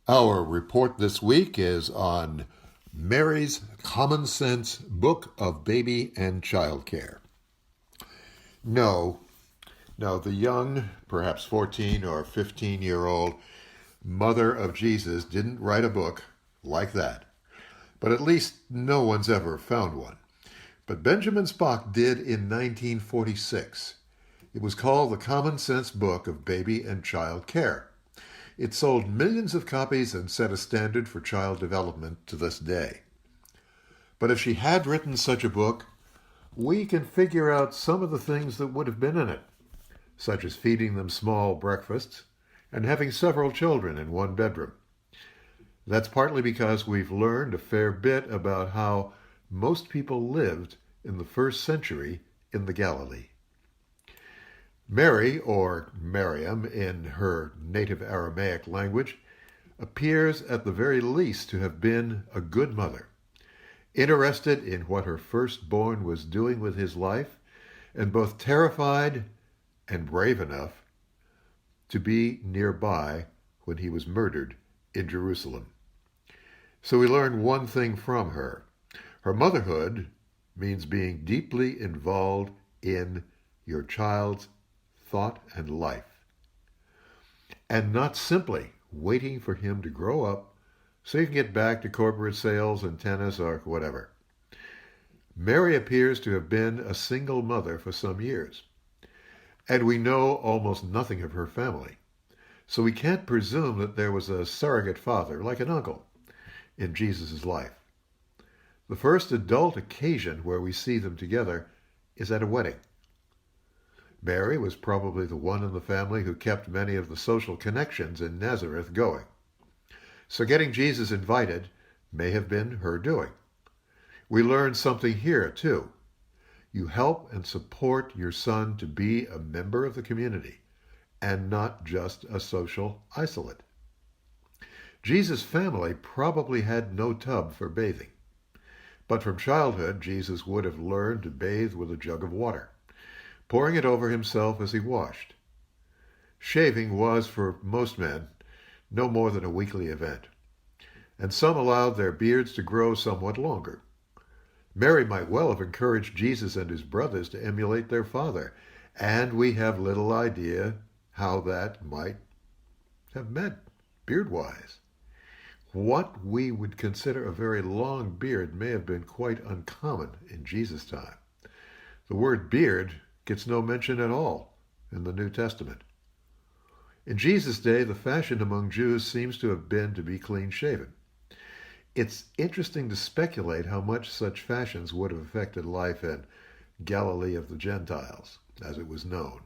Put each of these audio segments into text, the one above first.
Our report this week is on Mary's Common Sense Book of Baby and Child Care. No, the young, perhaps 14 or 15-year-old mother of Jesus didn't write a book like that. But at least no one's ever found one. But Benjamin Spock did in 1946. It was called the Common Sense Book of Baby and Child Care. It sold millions of copies and set a standard for child development to this day. But if she had written such a book, we can figure out some of the things that would have been in it, such as feeding them small breakfasts and having several children in one bedroom. That's partly because we've learned a fair bit about how most people lived in the first century in the Galilee. Mary, or Miriam in her native Aramaic language, appears at the very least to have been a good mother, interested in what her firstborn was doing with his life, and both terrified and brave enough to be nearby when he was murdered in Jerusalem. So we learn one thing from her. Her motherhood means being deeply involved in your child's thought and life, and not simply waiting for him to grow up so you can get back to corporate sales and tennis or whatever. Mary appears to have been a single mother for some years, and we know almost nothing of her family, so we can't presume that there was a surrogate father, like an uncle, in Jesus' life. The first adult occasion where we see them together is at a wedding. Mary was probably the one in the family who kept many of the social connections in Nazareth going. So getting Jesus invited may have been her doing. We learn something here, too. You help and support your son to be a member of the community and not just a social isolate. Jesus' family probably had no tub for bathing, but from childhood Jesus would have learned to bathe with a jug of water, pouring it over himself as he washed. Shaving was, for most men, no more than a weekly event, and some allowed their beards to grow somewhat longer. Mary might well have encouraged Jesus and his brothers to emulate their father, and we have little idea how that might have meant beard-wise. What we would consider a very long beard may have been quite uncommon in Jesus' time. The word beard gets no mention at all in the New Testament. In Jesus' day, the fashion among Jews seems to have been to be clean-shaven. It's interesting to speculate how much such fashions would have affected life in Galilee of the Gentiles, as it was known.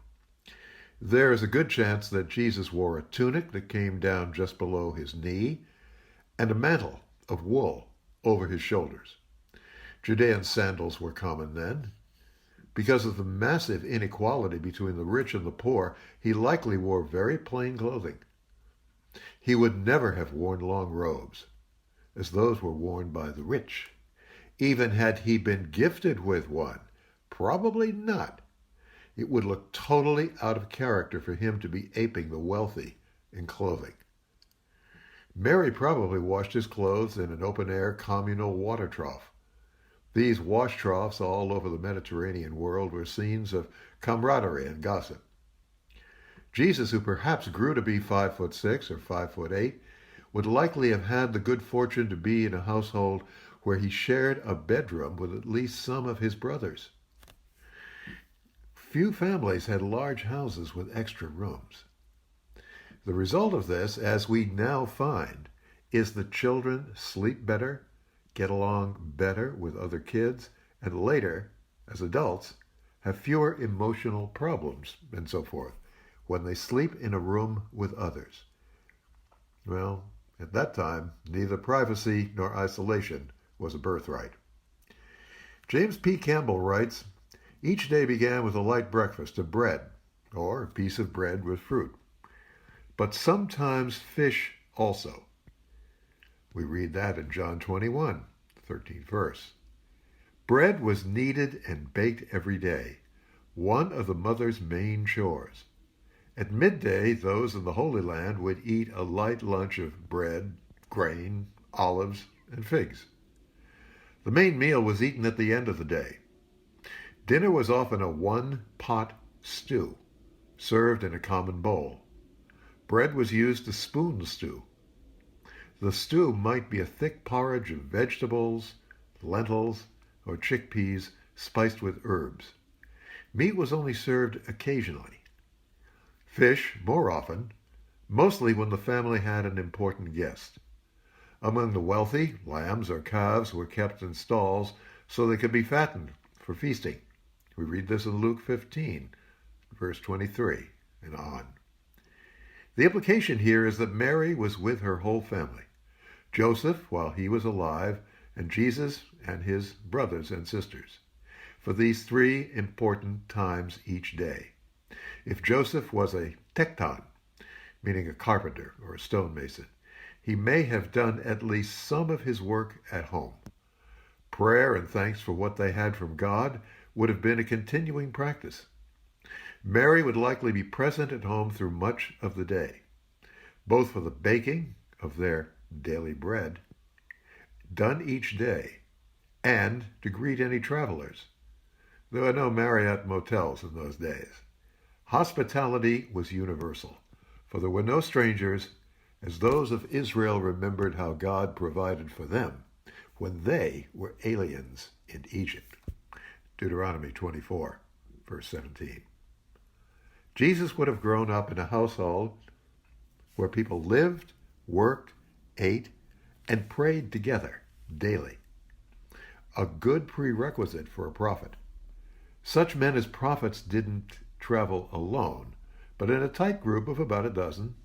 There is a good chance that Jesus wore a tunic that came down just below his knee and a mantle of wool over his shoulders. Judean sandals were common then. Because of the massive inequality between the rich and the poor, he likely wore very plain clothing. He would never have worn long robes, as those were worn by the rich. Even had he been gifted with one, probably not. It would look totally out of character for him to be aping the wealthy in clothing. Mary probably washed his clothes in an open-air communal water trough. These wash troughs all over the Mediterranean world were scenes of camaraderie and gossip. Jesus, who perhaps grew to be 5'6" or 5'8", would likely have had the good fortune to be in a household where he shared a bedroom with at least some of his brothers. Few families had large houses with extra rooms. The result of this, as we now find, is that children sleep better, get along better with other kids, and later, as adults, have fewer emotional problems and so forth when they sleep in a room with others. Well, at that time, neither privacy nor isolation was a birthright. James P. Campbell writes, "Each day began with a light breakfast of bread, or a piece of bread with fruit, but sometimes fish also." We read that in John 21, 13th verse. Bread was kneaded and baked every day, one of the mother's main chores. At midday, those in the Holy Land would eat a light lunch of bread, grain, olives, and figs. The main meal was eaten at the end of the day. Dinner was often a one-pot stew, served in a common bowl. Bread was used to spoon the stew. The stew might be a thick porridge of vegetables, lentils, or chickpeas spiced with herbs. Meat was only served occasionally. Fish, more often, mostly when the family had an important guest. Among the wealthy, lambs or calves were kept in stalls so they could be fattened for feasting. We read this in Luke 15, verse 23, and on. The implication here is that Mary was with her whole family. Joseph, while he was alive, and Jesus and his brothers and sisters, for these three important times each day. If Joseph was a tekton, meaning a carpenter or a stonemason, he may have done at least some of his work at home. Prayer and thanks for what they had from God would have been a continuing practice. Mary would likely be present at home through much of the day, both for the baking of their daily bread, done each day, and to greet any travelers. There were no Marriott motels in those days. Hospitality was universal, for there were no strangers, as those of Israel remembered how God provided for them when they were aliens in Egypt. Deuteronomy 24, verse 17. Jesus would have grown up in a household where people lived, worked, ate, and prayed together daily. A good prerequisite for a prophet. Such men as prophets didn't travel alone, but in a tight group of about a dozen.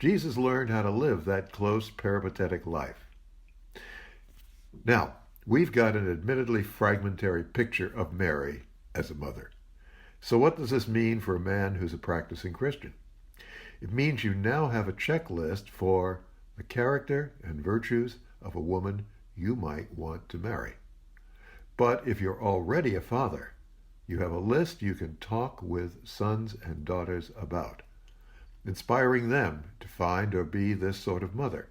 Jesus learned how to live that close peripatetic life. Now, we've got an admittedly fragmentary picture of Mary as a mother. So what does this mean for a man who's a practicing Christian? It means you now have a checklist for the character and virtues of a woman you might want to marry. But if you're already a father, you have a list you can talk with sons and daughters about, inspiring them to find or be this sort of mother.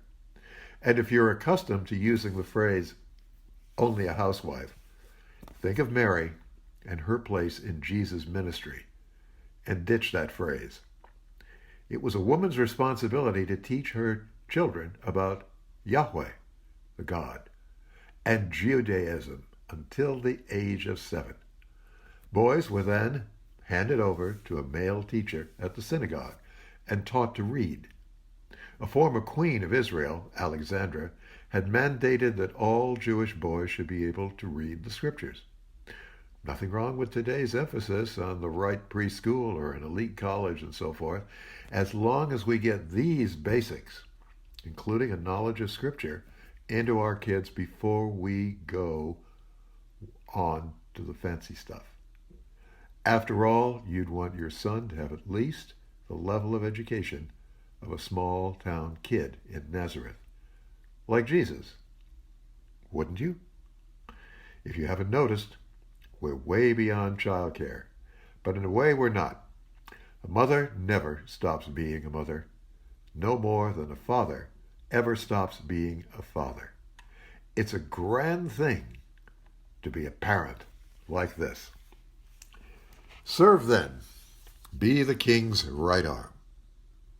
And if you're accustomed to using the phrase, only a housewife, think of Mary and her place in Jesus' ministry, and ditch that phrase. It was a woman's responsibility to teach her children about Yahweh, the God, and Judaism until the age of 7. Boys were then handed over to a male teacher at the synagogue and taught to read. A former queen of Israel, Alexandra, had mandated that all Jewish boys should be able to read the scriptures. Nothing wrong with today's emphasis on the right preschool or an elite college and so forth, as long as we get these basics, including a knowledge of scripture, into our kids before we go on to the fancy stuff. After all, you'd want your son to have at least the level of education of a small town kid in Nazareth, like Jesus. Wouldn't you? If you haven't noticed, we're way beyond childcare, but in a way we're not. A mother never stops being a mother, no more than a father ever stops being a father. It's a grand thing to be a parent like this. Serve then, be the king's right arm.